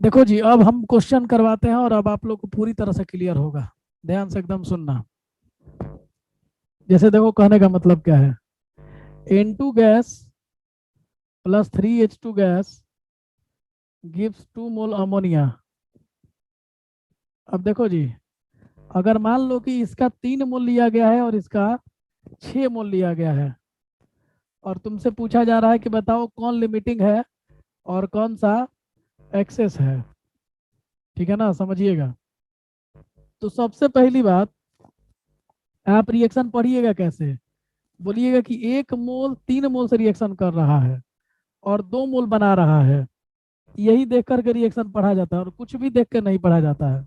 देखो जी, अब हम क्वेश्चन करवाते हैं और अब आप लोग को पूरी तरह से क्लियर होगा। ध्यान से एकदम सुनना। जैसे देखो, कहने का मतलब क्या है। N2 gas plus 3H2 gas gives 2 मोल अमोनिया। अब देखो जी, अगर मान लो कि इसका 3 मोल लिया गया है और इसका 6 मोल लिया गया है, और तुमसे पूछा जा रहा है कि बताओ कौन लिमिटिंग है और कौन सा एक्सेस है। ठीक है ना, समझिएगा। तो सबसे पहली बात, आप रिएक्शन पढ़िएगा कैसे। बोलिएगा कि 1 मोल 3 मोल से रिएक्शन कर रहा है और 2 मोल बना रहा है। यही देख करके रिएक्शन पढ़ा जाता है और कुछ भी देख कर नहीं पढ़ा जाता है।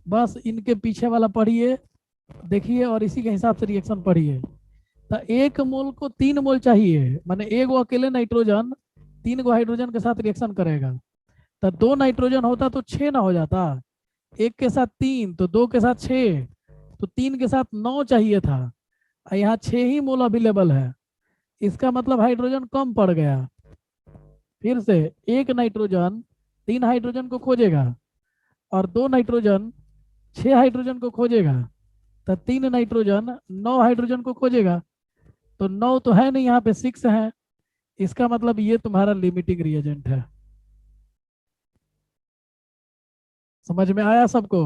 बस इनके पीछे वाला पढ़िए, देखिए, और इसी के हिसाब से रिएक्शन पढ़िए। तो 1 मोल को 3 मोल चाहिए, माने एक वो अकेले नाइट्रोजन 3 हाइड्रोजन के साथ रिएक्शन करेगा। तो 2 नाइट्रोजन होता तो 6 ना हो जाता। एक के साथ 3 तो 2 के साथ 6, तो 3 के साथ 9 चाहिए था। और यहाँ 6 ही मोल अवेलेबल है। इसका मतलब हाइड्रोजन कम पड़ गया। फिर से, एक नाइट्रोजन 3 हाइड्रोजन को खोजेगा और 2 नाइट्रोजन 6 हाइड्रोजन को खोजेगा। तो 3 नाइट्रोजन 9 हाइड्रोजन को खोजेगा। तो 9 तो है नहीं, यहाँ पे 6 है। इसका मतलब ये तुम्हारा लिमिटिंग रिएजेंट है। समझ में आया सबको?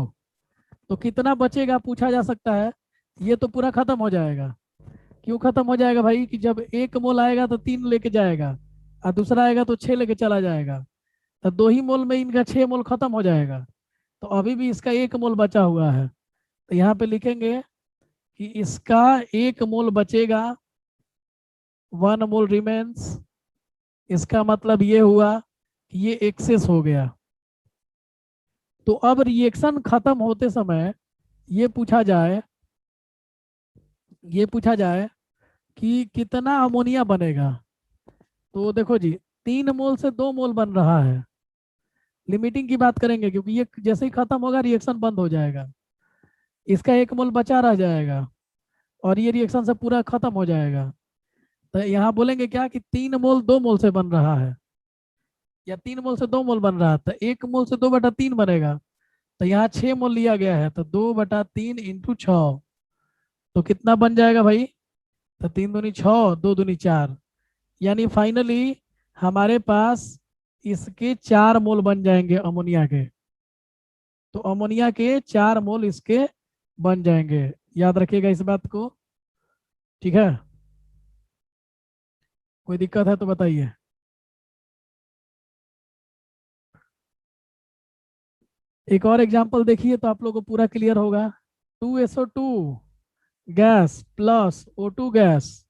तो कितना बचेगा पूछा जा सकता है। ये तो पूरा खत्म हो जाएगा। क्यों खत्म हो जाएगा भाई? कि जब 1 मोल आएगा तो 3 लेके जाएगा, और दूसरा आएगा तो 6 लेके चला जाएगा। तो 2 ही मोल में इनका 6 मोल खत्म हो जाएगा। तो अभी भी इसका 1 मोल बचा हुआ है। तो यहाँ पे लिखेंगे कि इसका 1 मोल बचेगा, 1 मोल रिमेन्स। इसका मतलब ये हुआ कि ये एक्सेस हो गया। तो अब रिएक्शन खत्म होते समय ये पूछा जाए ये पूछा जाए कि कितना अमोनिया बनेगा। तो देखो जी, 3 मोल से 2 मोल बन रहा है। लिमिटिंग की बात करेंगे क्योंकि ये जैसे ही खत्म होगा रिएक्शन बंद हो जाएगा। इसका 1 मोल बचा रह जाएगा और ये रिएक्शन से पूरा खत्म हो जाएगा। तो यहाँ बोलेंगे क्या कि 3 मोल 2 मोल से बन रहा है, या 3 मोल से 2 मोल बन रहा है। तो 1 मोल से 2/3 बनेगा। तो यहाँ 6 मोल लिया गया है, तो 2/3 × 6। तो कितना बन जाएगा भाई? तो 3 दूनी 6, 2 दूनी 4। यानी फाइनली हमारे पास इसके 4 मोल बन जाएंगे अमोनिया के। तो अमोनिया के 4 मोल इसके बन जाएंगे। याद रखिएगा इस बात को। ठीक है? कोई दिक्कत है तो बताइए। एक और एग्जांपल देखिए तो आप लोगों को पूरा क्लियर होगा। 2SO2 gas plus O2 gas,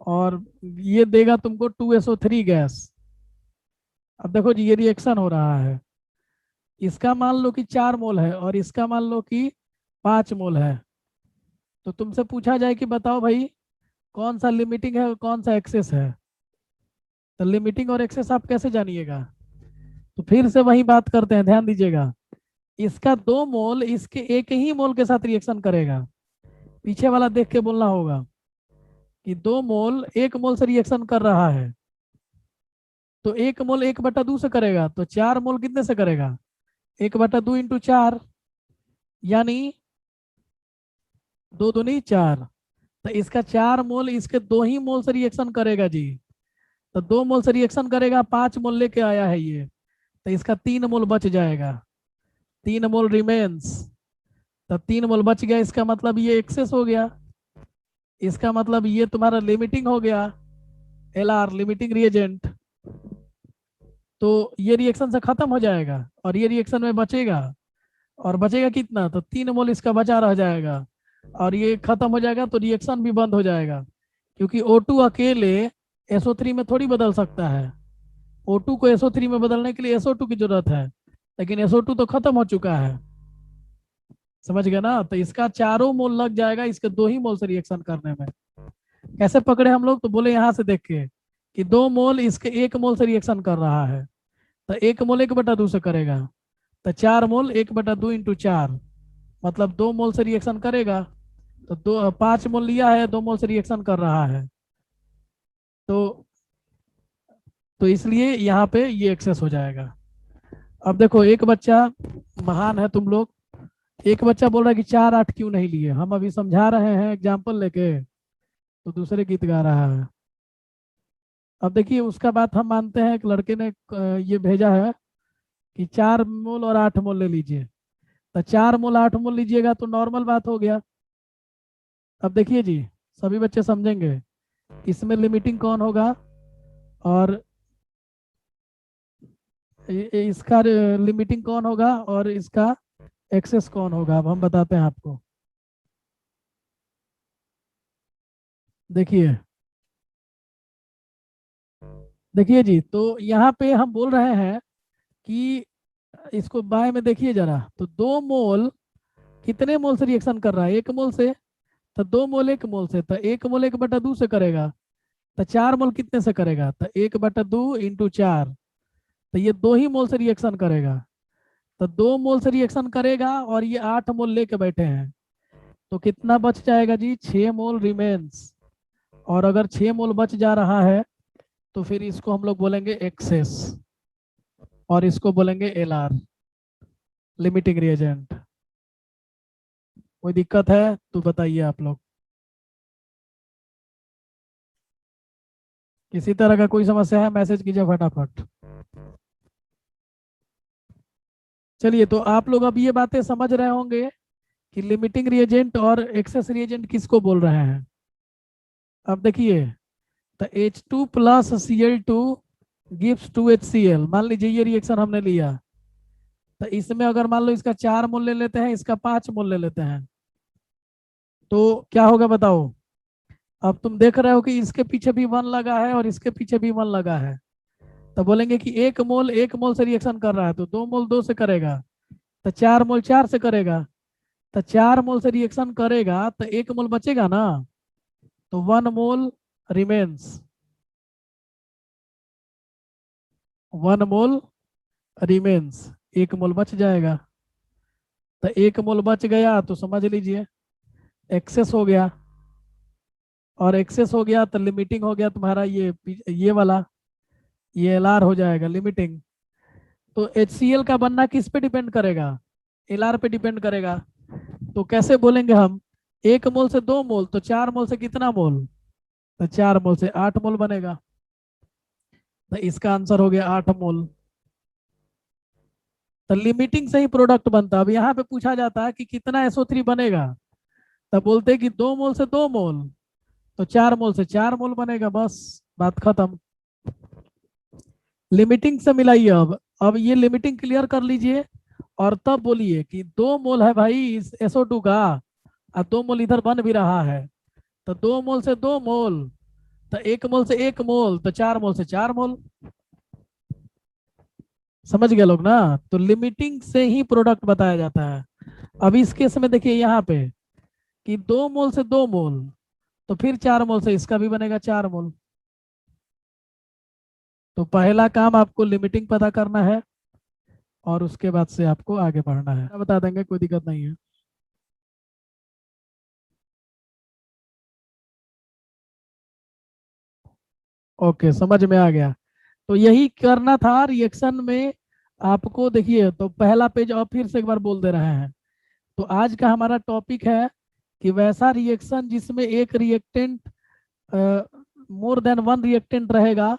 और ये देगा तुमको 2SO3 गैस। अब देखो जी, ये रिएक्शन हो रहा है। इसका मान लो कि 4 मोल है और इसका मान लो कि 5 मोल है। तो तुमसे पूछा जाए कि बताओ भाई कौन सा लिमिटिंग है और कौन सा एक्सेस है। तो लिमिटिंग और एक्सेस आप कैसे जानिएगा? तो फिर से वही बात करते हैं, ध्यान दीजिएगा। इसका 2 मोल इसके 1 ही मोल के साथ रिएक्शन करेगा। पीछे वाला देख के बोलना होगा कि 2 मोल 1 मोल से रिएक्शन कर रहा है। तो 1 मोल 1/2 से करेगा, तो 4 मोल कितने से करेगा? 1/2 × 4, यानी 2 दूनी 4। तो इसका 4 मोल इसके 2 ही मोल से रिएक्शन करेगा जी। तो 2 मोल से रिएक्शन करेगा, 5 मोल लेके आया है ये। तो इसका 3 मोल बच जाएगा। 3 मोल रिमेन्स। तब 3 मोल बच गया, इसका मतलब ये एक्सेस हो गया। इसका मतलब ये तुम्हारा लिमिटिंग हो गया। LR limiting reagent. तो ये रिएक्शन से खत्म हो जाएगा और ये रिएक्शन में बचेगा। और बचेगा कितना? तो 3 मोल इसका बचा रह जाएगा और ये खत्म हो जाएगा तो रिएक्शन भी बंद हो जाएगा। क्योंकि O2 अकेले SO3 में थोड़ी बदल सकता है। O2 को SO3 में बदलने के लिए SO2 की जरूरत है, लेकिन SO2 तो खत्म हो चुका है। समझ गए ना? तो इसका 4 मोल लग जाएगा इसके 2 ही मोल से रिएक्शन करने में। कैसे पकड़े हम लोग? तो बोले यहाँ से देख के कि 2 मोल इसके 1 मोल से रिएक्शन कर रहा है। तो 1 मोल 1/2 से करेगा। तो 4 मोल 1/2 × 4, मतलब 2 मोल से रिएक्शन करेगा। तो 5 मोल लिया है, 2 मोल से रिएक्शन कर रहा है। तो इसलिए यहाँ पे ये एक्सेस हो जाएगा। अब देखो, एक बच्चा महान है तुम लोग, एक बच्चा बोल रहा है कि 4 8 क्यों नहीं लिए, हम अभी समझा रहे हैं एग्जाम्पल लेके, तो दूसरे गीत गा रहा है। अब देखिए, उसका बात हम मानते हैं, एक लड़के ने ये भेजा है कि 4 मोल और 8 मोल ले लीजिए, तो 4 मोल 8 मोल लीजिएगा तो नॉर्मल बात हो गया। अब देखिए जी, सभी बच्चे समझेंगे, इसमें लिमिटिंग कौन होगा और इसका लिमिटिंग कौन होगा और इसका एक्सेस कौन होगा, अब हम बताते हैं आपको। देखिए, देखिए जी, तो यहाँ पे हम बोल रहे हैं कि इसको बाय में देखिए जरा, तो 2 मोल कितने मोल से रिएक्शन कर रहा है, 1 मोल से, तो 2 मोल 1 मोल से, तो 1 मोल 1/2 से करेगा, तो 4 मोल कितने से करेगा, तो 1/2 इंटू 4, तो ये 2 ही मोल से रिएक्शन करेगा, तो 2 मोल से रिएक्शन करेगा और ये 8 मोल लेके बैठे हैं, तो कितना बच जाएगा जी, 6 मोल रिमेन्स। और अगर 6 मोल बच जा रहा है तो फिर इसको हम लोग बोलेंगे एक्सेस और इसको बोलेंगे एलआर, लिमिटिंग रिएजेंट। कोई दिक्कत है तो बताइए आप लोग, किसी तरह का कोई समस्या है मैसेज कीजिए फटाफट। चलिए, तो आप लोग अब ये बातें समझ रहे होंगे कि लिमिटिंग रिएजेंट और एक्सेस रिएजेंट किसको बोल रहे हैं। अब देखिए, तो H2 + Cl2 गिव्स 2HCl, मान लीजिए ये रिएक्शन हमने लिया, तो इसमें अगर मान लो इसका 4 मोल ले लेते हैं, इसका 5 मोल ले लेते हैं, तो क्या होगा बताओ। अब तुम देख रहे हो कि इसके पीछे भी 1 लगा है और इसके पीछे भी 1 लगा है, तो बोलेंगे कि 1 मोल 1 मोल से रिएक्शन कर रहा है, तो 2 मोल 2 से करेगा, तो 4 मोल 4 से करेगा, तो 4 मोल से रिएक्शन करेगा तो 1 मोल बचेगा ना, तो 1 मोल रिमेन्स, 1 मोल रिमेन्स, 1 मोल बच जाएगा, तो 1 मोल बच गया तो समझ लीजिए एक्सेस हो गया, और एक्सेस हो गया तो लिमिटिंग हो गया तुम्हारा, ये वाला, ये एलआर हो जाएगा लिमिटिंग। तो HCl का बनना किस पे डिपेंड करेगा, एलआर पे डिपेंड करेगा। तो कैसे बोलेंगे हम, 1 मोल से 2 मोल, तो 4 मोल से कितना मोल, तो 4 मोल से 8 मोल बनेगा, तो इसका आंसर हो गया 8 मोल। तो लिमिटिंग से ही प्रोडक्ट बनता है। अब यहाँ पे पूछा जाता है कि कितना SO3 बनेगा, तब बोलते हैं कि 2 मोल से 2 मोल, तो 4 मोल से 4 मोल बनेगा, बस बात खत्म। लिमिटिंग से मिलाइए। अब ये लिमिटिंग क्लियर कर लीजिए और तब बोलिए कि 2 मोल है भाई इस SO2 का, और 2 मोल इधर बन भी रहा है, तो 2 मोल से 2 मोल, तो 1 मोल से 1 मोल, तो 4 मोल से 4 मोल। समझ गए लोग ना, तो लिमिटिंग से ही प्रोडक्ट बताया जाता है। अब इस केस में देखिए यहाँ पे कि 2 मोल से 2 मोल, तो फिर 4 मोल से इसका भी बनेगा 4 मोल। तो पहला काम आपको लिमिटिंग पता करना है और उसके बाद से आपको आगे बढ़ना है, बता देंगे, कोई दिक्कत नहीं है। ओके, समझ में आ गया। तो यही करना था रिएक्शन में आपको। देखिए, तो पहला पेज और फिर से एक बार बोल दे रहे हैं। तो आज का हमारा टॉपिक है कि वैसा रिएक्शन जिसमें एक reactant, more than one reactant रहेगा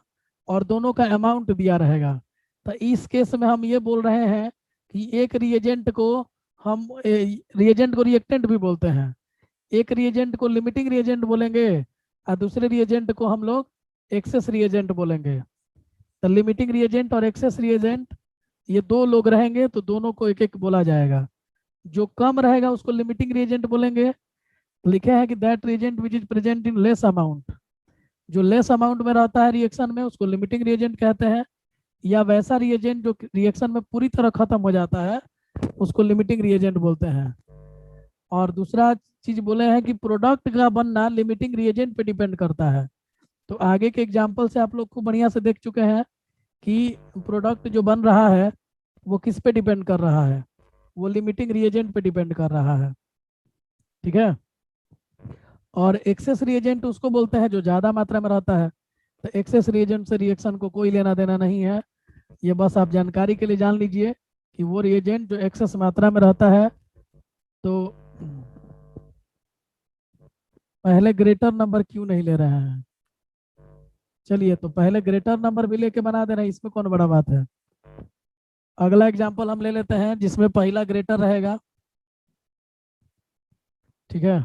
और दोनों का अमाउंट दिया रहेगा। तो इस केस में हम ये बोल रहे हैं कि एक रिएजेंट को हम रिएजेंट को रिएक्टेंट भी बोलते हैं, एक रिएजेंट को लिमिटिंग रिएजेंट बोलेंगे और दूसरे रिएजेंट को हम लोग एक्सेस रिएजेंट बोलेंगे। तो लिमिटिंग रिएजेंट और एक्सेस रिएजेंट, ये 2 लोग रहेंगे तो दोनों को एक एक बोला जाएगा। जो कम रहेगा उसको लिमिटिंग रिएजेंट बोलेंगे। लिखे हैं कि that reagent which is present in less amount, जो लेस अमाउंट में रहता है रिएक्शन में उसको लिमिटिंग रिएजेंट कहते हैं। या वैसा रिएजेंट जो रिएक्शन में पूरी तरह खत्म हो जाता है उसको लिमिटिंग रिएजेंट बोलते हैं। और दूसरा चीज बोले हैं कि प्रोडक्ट का बनना लिमिटिंग रिएजेंट पे डिपेंड करता है। तो आगे के एग्जाम्पल से आप लोग को बढ़िया से देख चुके हैं कि प्रोडक्ट जो बन रहा है वो किस पे डिपेंड कर रहा है, वो लिमिटिंग रिएजेंट पे डिपेंड कर रहा है। ठीक है। और एक्सेस रिएजेंट उसको बोलते हैं जो ज़्यादा मात्रा में रहता है। तो एक्सेस रिएजेंट से रिएक्शन को कोई लेना देना नहीं है, ये बस आप जानकारी के लिए जान लीजिए कि वो रिएजेंट जो एक्सेस मात्रा में रहता है, तो पहले ग्रेटर नंबर क्यों नहीं ले रहे हैं। चलिए, तो पहले ग्रेटर नंबर भी लेके बना दे रहे हैं, इसमें कौन बड़ा बात है। अगला एग्जांपल हम ले लेते हैं जिसमें पहला ग्रेटर रहेगा। ठीक है,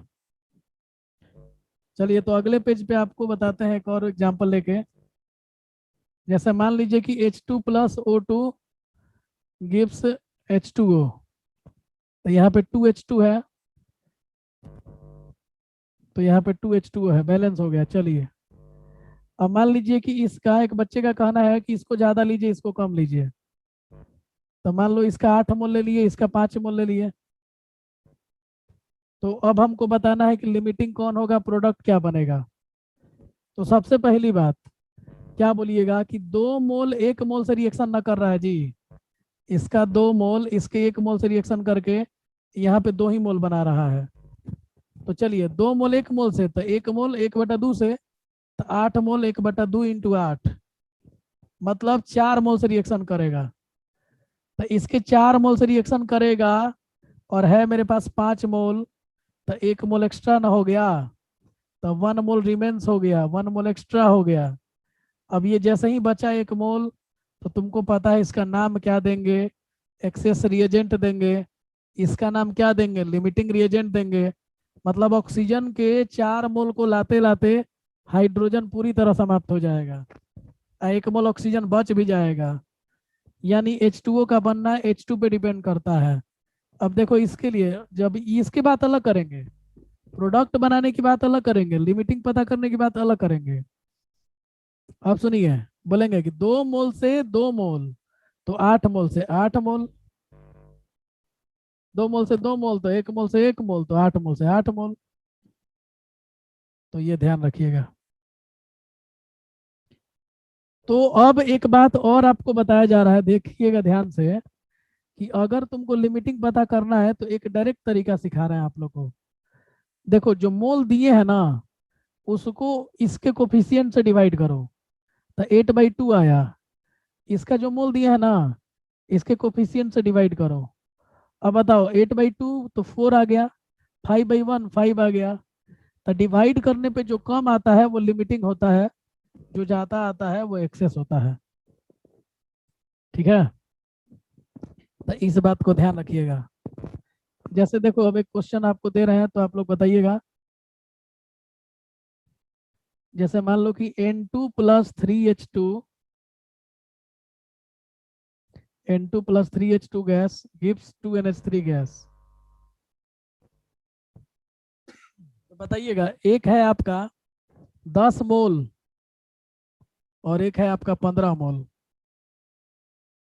चलिए तो अगले पेज पे आपको बताते हैं एक और एग्जांपल लेके। जैसे मान लीजिए कि H2 + O2 गिव्स H2O, तो यहाँ पे 2H2 है, तो यहाँ पे 2H2O है, बैलेंस हो गया। चलिए, अब मान लीजिए कि इसका एक बच्चे का कहना है कि इसको ज्यादा लीजिए, इसको कम लीजिए। तो मान लो इसका 8 मोल ले लिए, इसका 5 मोल ले लिए। तो अब हमको बताना है कि लिमिटिंग कौन होगा, प्रोडक्ट क्या बनेगा। तो सबसे पहली बात क्या बोलिएगा कि 2 मोल 1 मोल से रिएक्शन न कर रहा है जी। इसका 2 मोल इसके 1 मोल से रिएक्शन करके यहाँ पे 2 ही मोल बना रहा है। तो चलिए, 2 मोल 1 मोल से, तो 1 मोल 1/2 से, तो 8 मोल 1/2 × 8, मतलब 4 मोल से रिएक्शन करेगा। तो इसके 4 मोल से रिएक्शन करेगा, और है मेरे पास 5 मोल, तो 1 मोल एक्स्ट्रा ना हो गया, तो 1 मोल रिमेन्स हो गया, 1 मोल एक्स्ट्रा हो गया। अब ये जैसे ही बचा 1 मोल, तो तुमको पता है इसका नाम क्या देंगे, एक्सेस रिएजेंट देंगे। इसका नाम क्या देंगे, लिमिटिंग रिएजेंट देंगे। मतलब ऑक्सीजन के 4 मोल को लाते लाते हाइड्रोजन पूरी तरह समाप्त हो जाएगा, 1 मोल ऑक्सीजन बच भी जाएगा। यानी H2O का बनना H2 पे डिपेंड करता है। अब देखो, इसके लिए जब इसकी बात अलग करेंगे, प्रोडक्ट बनाने की बात अलग करेंगे, लिमिटिंग पता करने की बात अलग करेंगे। अब सुनिए, बोलेंगे कि 2 मोल से 2 मोल, तो 8 मोल से 8 मोल, 2 मोल से 2 मोल, तो 1 मोल से 1 मोल, तो 8 मोल से 8 मोल। तो ये ध्यान रखिएगा। तो अब एक बात और आपको बताया जा रहा है, देखिएगा ध्यान से, कि अगर तुमको लिमिटिंग पता करना है तो एक डायरेक्ट तरीका सिखा रहे हैं आप लोग को। देखो, जो मोल दिए हैं ना, उसको इसके कोफिशिएंट से डिवाइड करो, तो 8/2 आया। इसका जो मोल दिया है ना, इसके कोफिशिएंट से डिवाइड करो। अब बताओ, 8/2 तो 4 आ गया, 5/1 5 आ गया। तो डिवाइड करने पे जो कम आता है वो लिमिटिंग होता है, जो ज्यादा आता है वो एक्सेस होता है। ठीक है, तो इस बात को ध्यान रखिएगा। जैसे देखो, अब एक क्वेश्चन आपको दे रहे हैं तो आप लोग बताइएगा। जैसे मान लो कि N2 + 3H2, N2 + 3H2 gas gives 2NH3 gas. तो बताइएगा, एक है आपका 10 मोल और एक है आपका 15 मोल,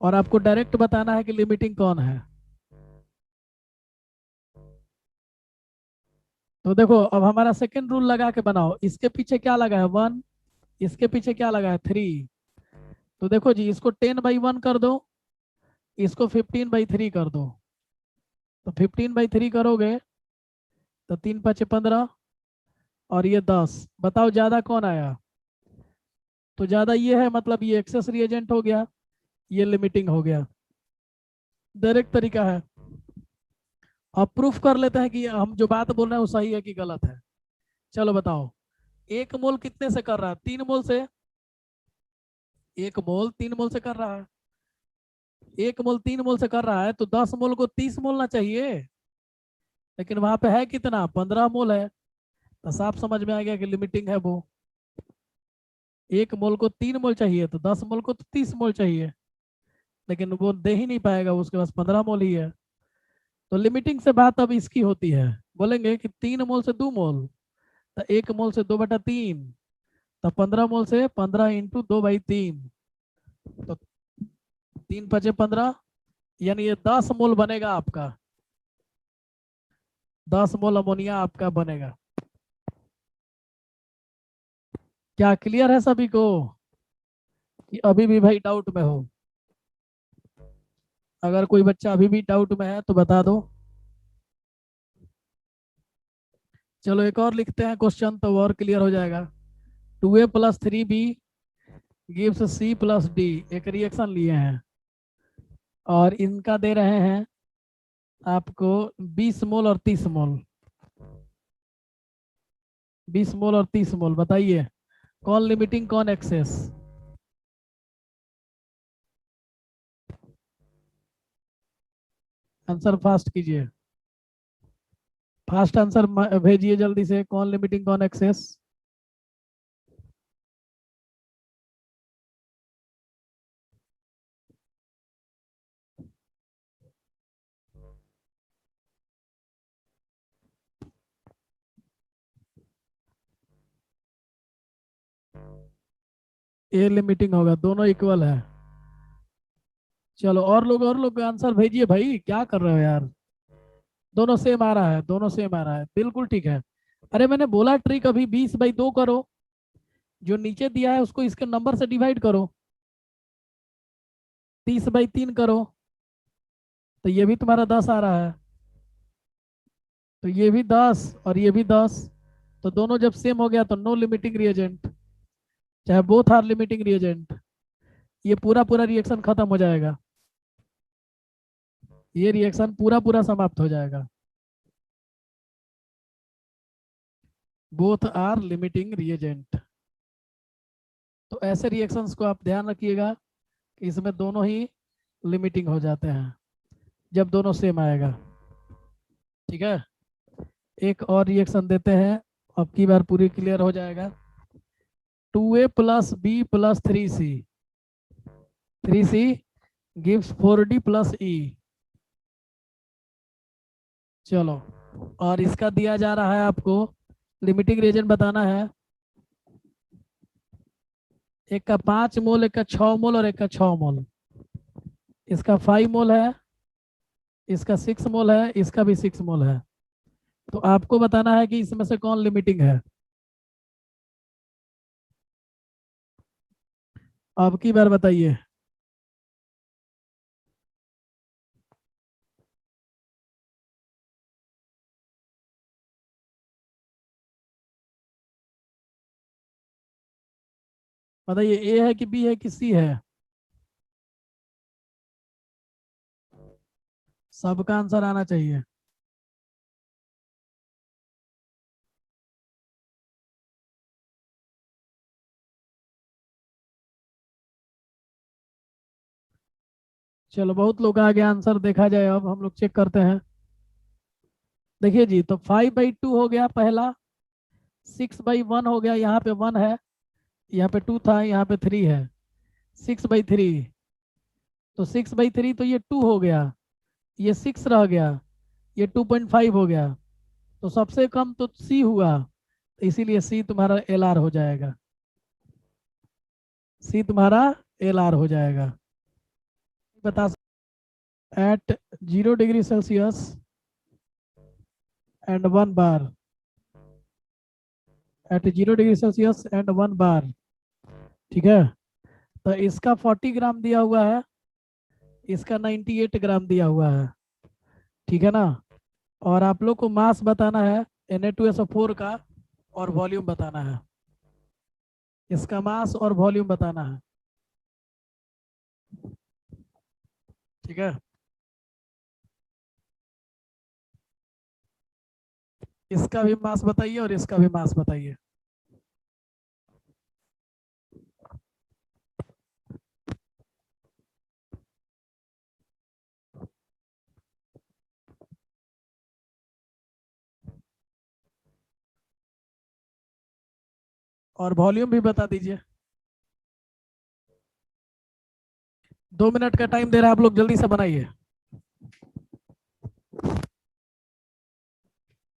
और आपको डायरेक्ट बताना है कि लिमिटिंग कौन है। तो देखो, अब हमारा सेकेंड रूल लगा के बनाओ। इसके पीछे क्या लगा है, 1, इसके पीछे क्या लगा है, 3। तो देखो जी, इसको 10/1 कर दो, इसको 15/3 कर दो। तो 15/3 करोगे तो 3×5 = 15, और ये 10। बताओ ज्यादा कौन आया। तो ज्यादा ये है, मतलब ये एक्सेस रिएजेंट हो गया, ये लिमिटिंग हो गया। डायरेक्ट तरीका है। अब प्रूफ कर लेते हैं कि हम जो बात बोल रहे हैं वो सही है कि गलत है। चलो बताओ, 1 मोल कितने से कर रहा है, 3 मोल से। 1 मोल 3 मोल से कर रहा है, 1 मोल 3 मोल से कर रहा है, तो 10 मोल को 30 मोल ना चाहिए। लेकिन वहां पे है कितना, 15 मोल है। तो साफ समझ में आ गया कि लिमिटिंग है वो। 1 मोल को 3 मोल चाहिए, तो 10 मोल को तो 30 मोल चाहिए, लेकिन वो दे ही नहीं पाएगा, उसके पास 15 मोल ही है। तो लिमिटिंग से बात अब इसकी होती है। बोलेंगे कि 3 मोल से 2 मोल, तो 1 मोल से 2/3, तो 15 मोल से 15 × 2/3, तो 3×5 = 15, यानी ये 10 मोल बनेगा आपका, 10 मोल अमोनिया आपका बनेगा। क्या क्लियर है सभी को, कि अभी भी भाई डाउट में हो। अगर कोई बच्चा अभी भी डाउट में है तो बता दो। चलो एक और लिखते हैं क्वेश्चन, तो और क्लियर हो जाएगा। 2A + 3B gives C plus D, एक रिएक्शन लिए हैं और इनका दे रहे हैं आपको 20 मोल और 30 मोल, 20 मोल और 30 मोल। बताइए कौन लिमिटिंग कौन एक्सेस? आंसर फास्ट कीजिए, फास्ट आंसर भेजिए जल्दी से, कौन लिमिटिंग कौन एक्सेस? ए लिमिटिंग होगा, दोनों इक्वल है। चलो और लोग आंसर भेजिए भाई, क्या कर रहे हो यार? दोनों सेम आ रहा है, दोनों सेम आ रहा है, बिल्कुल ठीक है। अरे मैंने बोला ट्रिक अभी 20/2 करो, जो नीचे दिया है उसको इसके नंबर से डिवाइड करो, 30/3 करो, तो ये भी तुम्हारा 10 आ रहा है, तो ये भी 10 और ये भी 10, तो दोनों जब सेम हो गया तो नो लिमिटिंग रिएजेंट, चाहे बोथ आर लिमिटिंग रिएजेंट, ये पूरा पूरा रिएक्शन खत्म हो जाएगा, ये रिएक्शन पूरा पूरा समाप्त हो जाएगा। Both are limiting reagent. तो ऐसे रिएक्शंस को आप ध्यान रखिएगा कि इसमें दोनों ही लिमिटिंग हो जाते हैं जब दोनों सेम आएगा। ठीक है, एक और रिएक्शन देते हैं, अब की बार पूरी क्लियर हो जाएगा। 2a+b+3c, 3c gives 4d plus ई। चलो, और इसका दिया जा रहा है आपको, लिमिटिंग रिएजेंट बताना है। एक का 5 मोल, एक का 6 मोल और एक का 6 मोल। इसका 5 मोल है, इसका 6 मोल है, इसका भी 6 मोल है। तो आपको बताना है कि इसमें से कौन लिमिटिंग है। अब की बार बताइए। बताइए ए है कि बी है कि सी है? सबका आंसर आना चाहिए। चलो बहुत लोग आगे आंसर देखा जाए, अब हम लोग चेक करते हैं। देखिए जी, तो 5/2 हो गया पहला, 6/1 हो गया, यहाँ पे 1 है, यहाँ पे 2 था, यहाँ पे 3 है, 6/3। तो 6/3 तो ये 2 हो गया, ये 6 रह गया, ये 2.5 हो गया, तो सबसे कम तो सी हुआ, तो इसीलिए सी तुम्हारा एल आर हो जाएगा, सी तुम्हारा एल आर हो जाएगा। बता, at 0 degree Celsius and 1 bar, at 0 degree Celsius and 1 bar. ठीक है, तो इसका 40 ग्राम दिया हुआ है, इसका 98 ग्राम दिया हुआ है। ठीक है ना, और आप लोग को मास बताना है Na2SO4 का, और वॉल्यूम बताना है, इसका मास और वॉल्यूम बताना है। ठीक है, इसका भी मास बताइए और इसका भी मास बताइए। और वॉल्यूम भी बता दीजिए। 2 मिनट का टाइम दे रहा है, आप लोग जल्दी से बनाइए,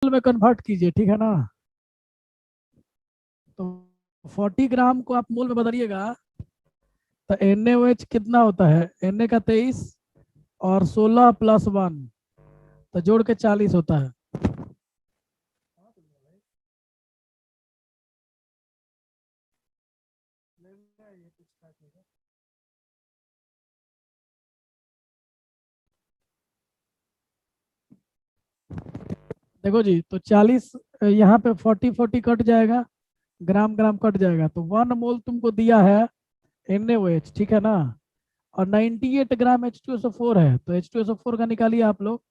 में कन्वर्ट कीजिए, ठीक है ना। तो 40 ग्राम को आप मोल में बदलिएगा, तो NaOH कितना होता है? Na का 23 और 16 + 1, तो जोड़ के 40 होता है। देखो जी, तो 40, यहाँ पे 40 40 कट जाएगा, ग्राम ग्राम कट जाएगा, तो 1 मोल तुमको दिया है NaOH, ठीक है ना। और 98 ग्राम H2SO4 है, तो H2SO4 का निकालिए आप लोग।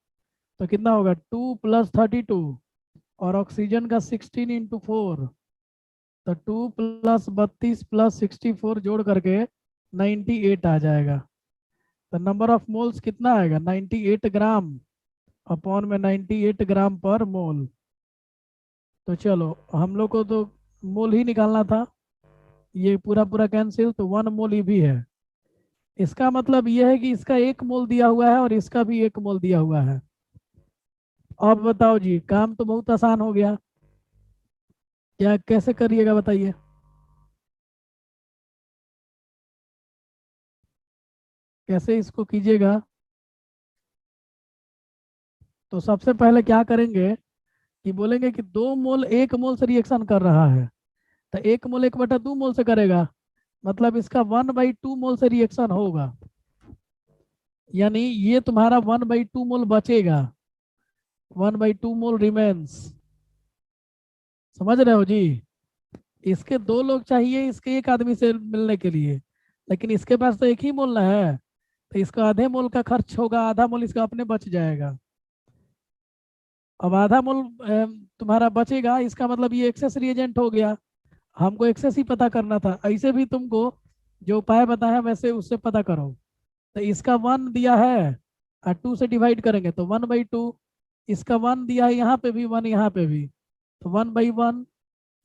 तो कितना होगा, 2 + 32, और ऑक्सीजन का 16 × 4, तो 2 + 32 + 64 जोड़ करके 98 आ जाएगा। तो नंबर ऑफ मोल्स कितना आएगा, 98 ग्राम अपॉन में 98 ग्राम पर मोल। तो चलो हम लोग को तो मोल ही निकालना था, ये पूरा पूरा कैंसिल, तो 1 मोल ये भी है। इसका मतलब ये है कि इसका 1 मोल दिया हुआ है और इसका भी 1 मोल दिया हुआ है। अब बताओ जी, काम तो बहुत आसान हो गया, क्या कैसे करिएगा बताइए। कैसे इसको कीजिएगा। तो सबसे पहले क्या करेंगे कि बोलेंगे कि 2 मोल 1 मोल से रिएक्शन कर रहा है, तो 1 मोल 1/2 मोल से करेगा, मतलब इसका 1/2 मोल से रिएक्शन होगा, यानी ये तुम्हारा 1/2 मोल बचेगा, 1/2 मोल रिमेन्स। समझ रहे हो जी। इसके 2 लोग चाहिए इसके 1 आदमी से मिलने के लिए, लेकिन इसके पास तो 1 ही मोल ना है, तो इसका आधे मोल का खर्च होगा, आधा मोल इसका अपने बच जाएगा। अब आधा मोल तुम्हारा बचेगा, इसका मतलब ये एक्सेस रिएजेंट हो गया। हमको एक्सेस ही पता करना था, ऐसे भी तुमको जो उपाय बताया वैसे उससे पता करो। तो इसका 1 दिया है और 2 से डिवाइड करेंगे तो 1/2। इसका 1 दिया है यहाँ पे भी, 1 यहाँ पे भी, तो 1/1।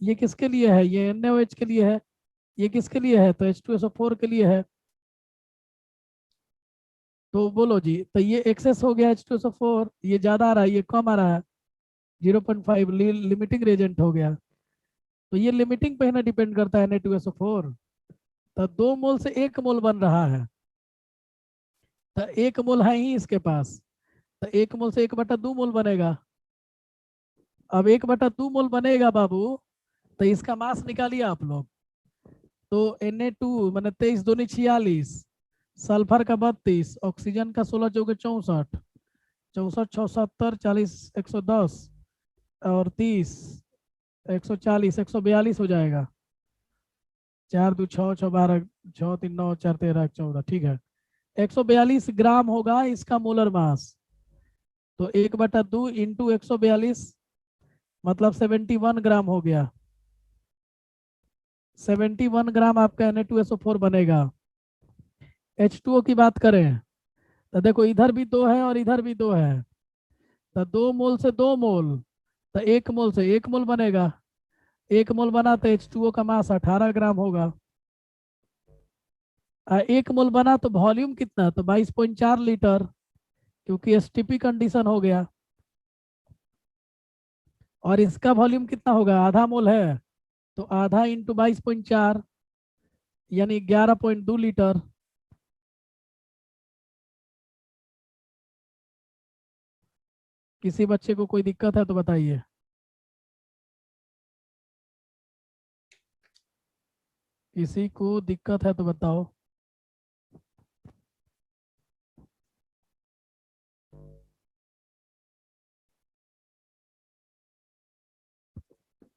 ये किसके लिए है, ये NaOH के लिए है। ये किसके लिए है, तो H2SO4 के लिए है। तो बोलो जी, तो ये एक्सेस हो गया H2SO4, ये ज़्यादा आ रहा है, ये कम आ रहा है, 0.5 लिमिटिंग रेजेंट हो गया। तो ये लिमिटिंग पे है ना, डिपेंड करता है Na2SO4। तो 2 मोल से 1 मोल बन रहा है, तो 1 मोल है ही इसके पास, तो 1 मोल से 1/2 मोल बनेगा। अब 1/2 मोल बनेगा बाबू, तो इसका मास निकालिए आप लोग। तो Na2 मैंने 23 दूनी 46, सल्फर का 32, ऑक्सीजन का 16 चौके 64, 64 6 70 40 110 और 30 140 142 हो जाएगा। 4 2 6 6 12 6 3 9 4 13 14, ठीक है। 142 ग्राम होगा इसका मोलर मास। तो 1/2 × 142 मतलब 71 ग्राम हो गया। 71 ग्राम आपका Na2SO4 बनेगा। H2O की बात करें तो देखो, इधर भी 2 है और इधर भी 2 है, तो 2 मोल से 2 मोल, तो 1 मोल से 1 मोल बनेगा। 1 मोल बना तो H2O का मास 18 ग्राम होगा। 1 मोल बना तो वॉल्यूम कितना, तो 22.4 लीटर, क्योंकि एसटीपी कंडीशन हो गया। और इसका वॉल्यूम कितना होगा, आधा मोल है, तो आधा इंटू 22.4 यानी 11.2 लीटर। किसी बच्चे को कोई दिक्कत है तो बताइए। किसी को दिक्कत है तो बताओ।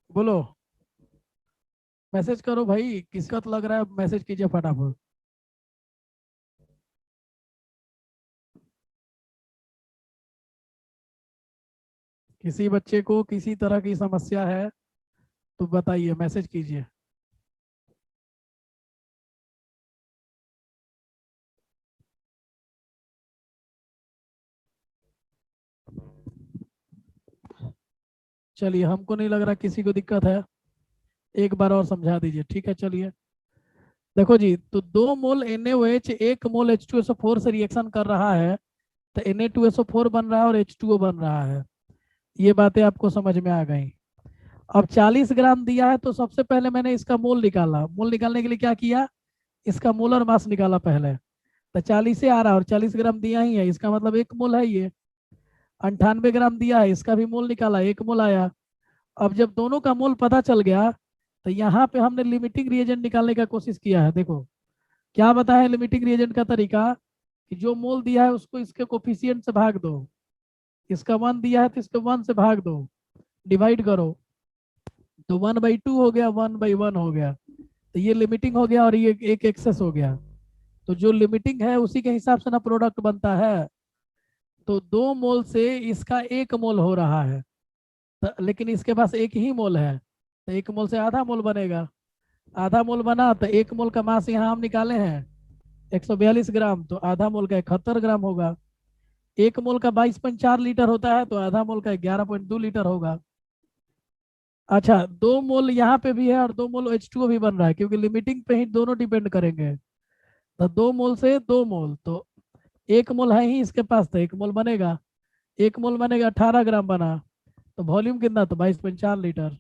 बोलो, मैसेज करो भाई, किसका तो लग रहा है, मैसेज कीजिए फटाफट। किसी बच्चे को किसी तरह की समस्या है तो बताइए, मैसेज कीजिए। चलिए, हमको नहीं लग रहा किसी को दिक्कत है, एक बार और समझा दीजिए, ठीक है चलिए। देखो जी, तो 2 मोल NaOH 1 मोल H2SO4 से रिएक्शन कर रहा है, तो Na2SO4 बन रहा है और H2O बन रहा है। ये बातें आपको समझ में आ गई। अब 40 ग्राम दिया है, तो सबसे पहले मैंने इसका मोल निकाला। मोल निकालने के लिए क्या किया, इसका मोलर मास निकाला पहले, तो 40 से आ रहा है और 40 ग्राम दिया ही है, इसका मतलब 1 मोल है ये। 98 ग्राम दिया है, इसका भी मोल निकाला, 1 मोल आया। अब जब दोनों का मोल पता चल गया, तो यहाँ पे हमने लिमिटिंग रिएजेंट निकालने का कोशिश किया है। देखो क्या बताया लिमिटिंग रिएजेंट का तरीका, कि जो मोल दिया है उसको इसके कोफिशिएंट से भाग दो। इसका 1 दिया है तो इसको 1 से भाग दो, डिवाइड करो, तो 1/2 हो गया, 1/1 हो गया। तो ये लिमिटिंग हो गया और ये एक एक्सेस हो गया। तो जो लिमिटिंग है उसी के हिसाब से ना प्रोडक्ट बनता है। तो 2 मोल से इसका 1 मोल हो रहा है, लेकिन इसके पास एक ही मोल है, तो 1 मोल से आधा मोल बनेगा। आधा मोल बना तो 1 मोल का मास यहाँ हम निकाले हैं 142 ग्राम, तो आधा मोल का 71 ग्राम होगा। 1 मोल का 22.4 लीटर होता है, तो आधा मोल का 11.2 लीटर होगा। अच्छा, 2 मोल यहाँ पे भी है और 2 मोल H2O भी बन रहा है, क्योंकि लिमिटिंग पे ही दोनों डिपेंड करेंगे। तो 2 मोल से 2 मोल, तो 1 मोल है ही इसके पास, तो 1 मोल बनेगा। 1 मोल बनेगा 18 ग्राम बना, तो वॉल्यूम कितना, तो 22.4 लीटर।